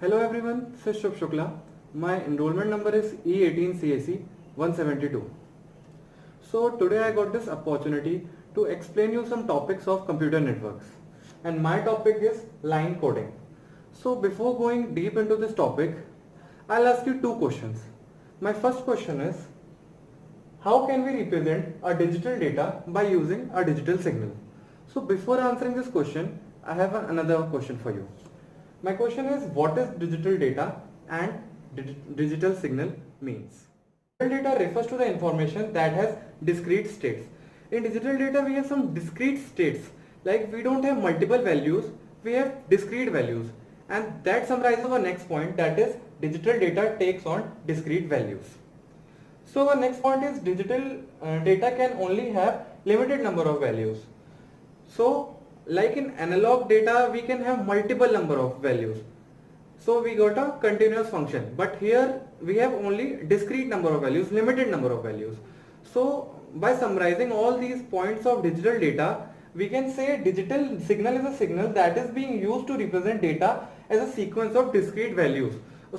Hello everyone, this is Shubh Shukla. My enrollment number is E18CAC 172. So today I got this opportunity to explain you some topics of computer networks, and my topic is line coding. So before going deep into this topic, I'll ask you two questions. My first question is, how can we represent our digital data by using a digital signal? So before answering this question, I have another question for you. My question is, what is digital data and digital signal means? Digital data refers to the information that has discrete states. In digital data we have some discrete states, like we don't have multiple values, we have discrete values, and that summarizes our next point, that is digital data takes on discrete values. So our next point is digital data can only have limited number of values. So like in analog data we can have multiple number of values. So we got a continuous function, but here we have only discrete number of values, limited number of values. So by summarizing all these points of digital data, we can say digital signal is a signal that is being used to represent data as a sequence of discrete values.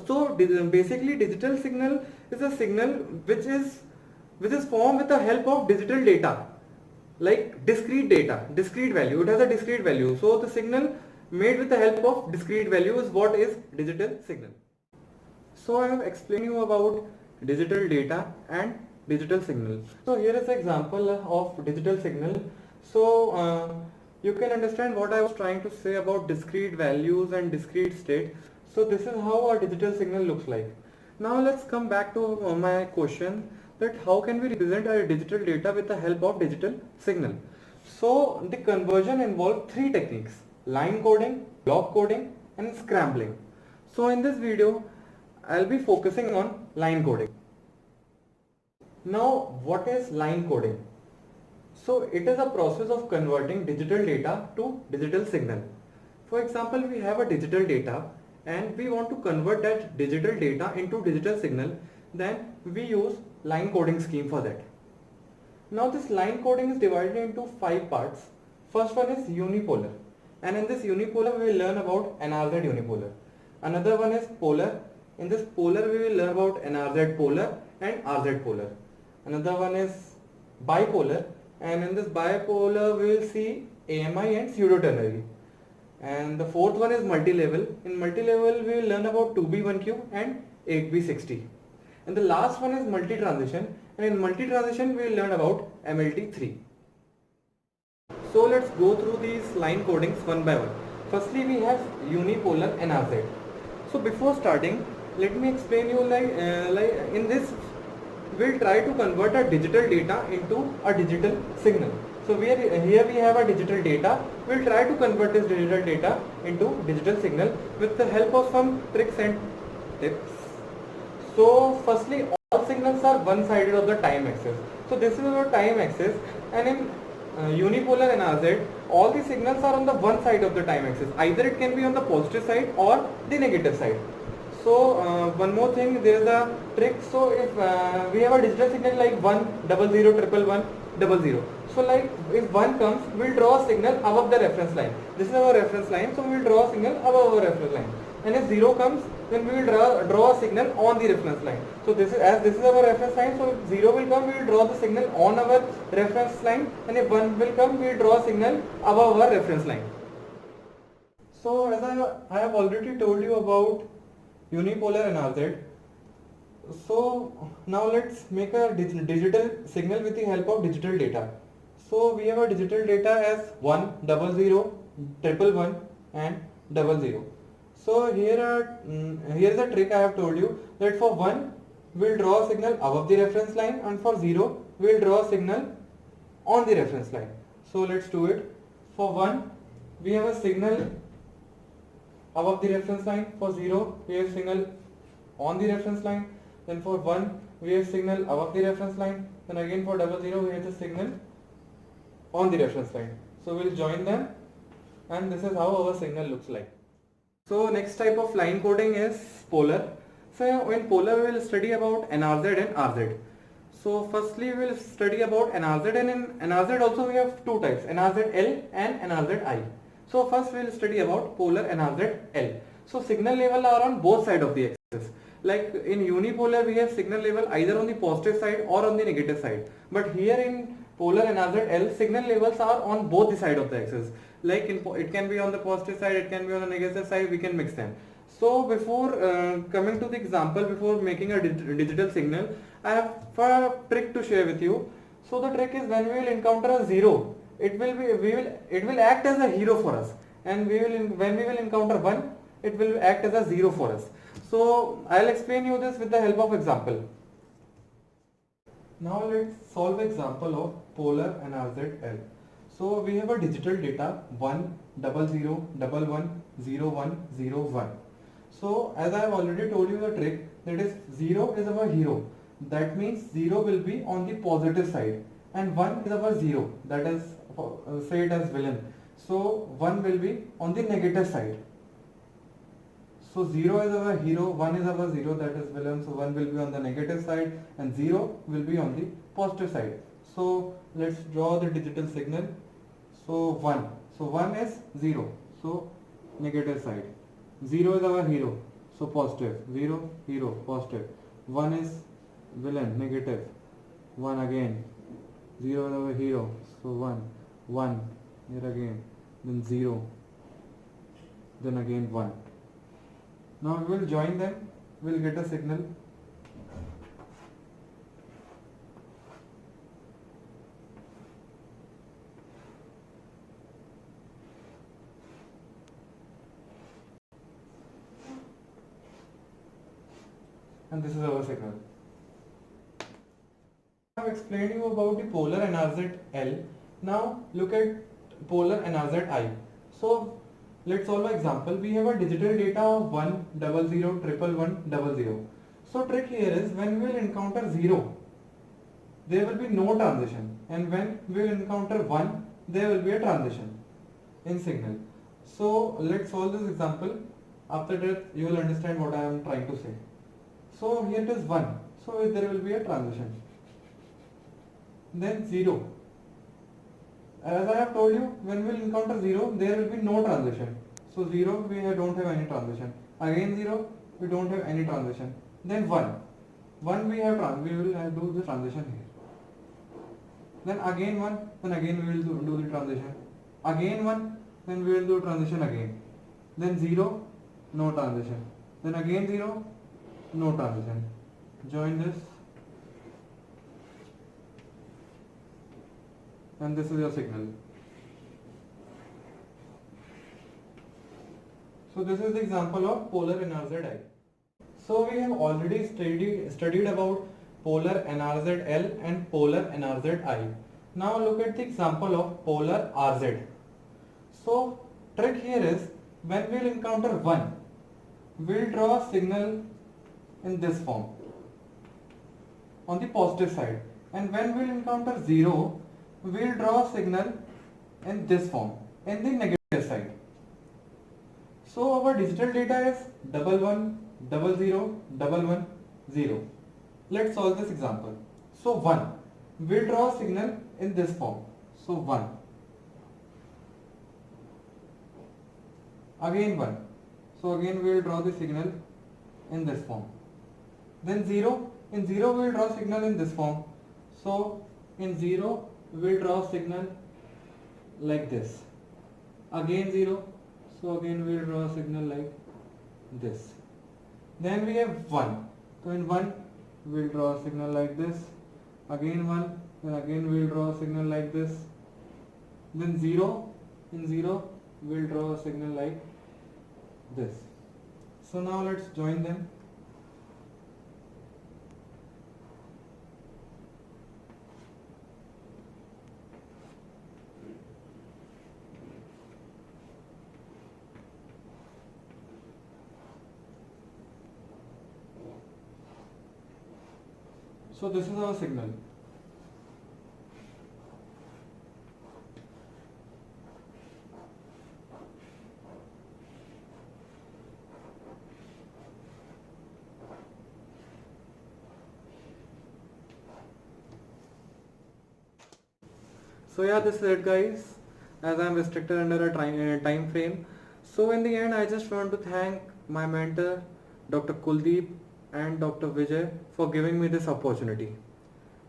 So basically digital signal is a signal which is formed with the help of digital data, like discrete data, discrete value. It has a discrete value. So the signal made with the help of discrete value is what is digital signal. So I have explained you about digital data and digital signal. So here is an example of digital signal. So you can understand what I was trying to say about discrete values and discrete state. So this is how a digital signal looks like. Now let's come back to my question, that how can we represent our digital data with the help of digital signal. So the conversion involves three techniques: line coding, block coding and scrambling. So in this video I'll be focusing on line coding. Now what is line coding? So it is a process of converting digital data to digital signal. For example, we have a digital data and we want to convert that digital data into digital signal, then we use line coding scheme for that. Now this line coding is divided into 5 parts. First one is unipolar, and in this unipolar we will learn about NRZ unipolar. Another one is polar. In this polar we will learn about NRZ polar and RZ polar. Another one is bipolar, and in this bipolar we will see AMI and pseudo ternary. And the fourth one is multi-level. In multi-level we will learn about 2B1Q and 8B60. And the last one is multi-transition, and in multi-transition we will learn about MLT3. So let's go through these line codings one by one. Firstly we have unipolar NRZ. So before starting, let me explain you like in this we'll try to convert our digital data into a digital signal. So here we have a digital data. We'll try to convert this digital data into digital signal with the help of some tricks and tips. So firstly, all signals are one-sided of the time axis. So this is our time axis, and in unipolar NRZ, all the signals are on the one side of the time axis. Either it can be on the positive side or the negative side. So one more thing, there is a trick. So if we have a digital signal like 1, 00, 111, 00. So like if 1 comes, we'll draw a signal above the reference line. This is our reference line, so we'll draw a signal above our reference line. And if 0 comes, then we will draw a signal on the reference line. So this is our reference line, so if 0 will come, we will draw the signal on our reference line, and if 1 will come, we will draw a signal above our reference line. So as I have already told you about unipolar NRZ. So now let's make a digital signal with the help of digital data. So we have a digital data as 1, 00, 111 and 00. So here's a trick I have told you, that for 1 we'll draw a signal above the reference line, and for 0 we'll draw a signal on the reference line. So let's do it. For 1 we have a signal above the reference line, for 0 we have signal on the reference line, then for 1 we have signal above the reference line, then again for 00 we have the signal on the reference line. So we'll join them, and this is how our signal looks like. So next type of line coding is polar. So in polar we will study about NRZ and RZ. So firstly we will study about NRZ, and in NRZ also we have two types, NRZ L and NRZ I. So first we will study about polar NRZ L. So signal level are on both sides of the axis. Like in unipolar we have signal level either on the positive side or on the negative side. But here in polar NRZ signal levels are on both the side of the axis. Like it can be on the positive side, it can be on the negative side, we can mix them. So before coming to the example, before making a digital signal, I have a trick to share with you. So the trick is when we will encounter a zero, it will act as a hero for us, and when we will encounter one, it will act as a zero for us. So I'll explain you this with the help of example. Now let's solve example of polar NRZ. So we have a digital data 1 0 0 1 1 0 1 0 1. So as I have already told you the trick, that is 0 is our hero. That means 0 will be on the positive side and 1 is our 0, that is say it as villain. So 1 will be on the negative side. So 0 is our hero, 1 is our 0, that is villain, so 1 will be on the negative side and 0 will be on the positive side. So let's draw the digital signal. So 1. So 1 is 0, so negative side. 0 is our hero, so positive. 0, hero, positive. 1 is villain, negative. 1 again. 0 is our hero, so 1. 1, here again. Then 0. Then again 1. Now we will join them, we will get a signal. And this is our signal. I have explained you about the polar NRZ-L. Now look at polar NRZ-I. So let's solve an example. We have a digital data of 1 0 0 1 1 1 0. So trick here is when we will encounter 0, there will be no transition, and when we will encounter 1, there will be a transition in signal. So let's solve this example. After that you will understand what I am trying to say. So here it is 1, so there will be a transition. Then 0. As I have told you, when we will encounter 0, there will be no transition. So 0, we don't have any transition. Again 0, we don't have any transition. Then 1. 1 we will do the transition here. Then again 1, then again we will do the transition. Again 1, then we will do transition again. Then 0, no transition. Then again 0, no transition. Join this. And this is your signal. So this is the example of polar NRZ-I. So we have already studied about polar NRZ-L and polar NRZ-I. Now look at the example of polar RZ. So trick here is when we will encounter 1, we will draw a signal in this form on the positive side, and when we will encounter 0, we will draw a signal in this form in the negative side. So our digital data is 1 1 0 0 1 1 0. Let's solve this example. So 1, we will draw a signal in this form. So 1. Again 1. So again we will draw the signal in this form. Then 0. In 0 we will draw signal in this form. So in 0 we will draw signal like this. Again 0. So again we will draw a signal like this. Then we have 1. So in 1 we will draw a signal like this. Again 1. Then again we will draw a signal like this. Then 0. In 0 we will draw a signal like this. So now let's join them. So this is our signal. So yeah, this is it guys, as I am restricted under a time frame. So in the end I just want to thank my mentor, Dr. Kuldeep and Dr. Vijay for giving me this opportunity.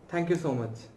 Thank you so much.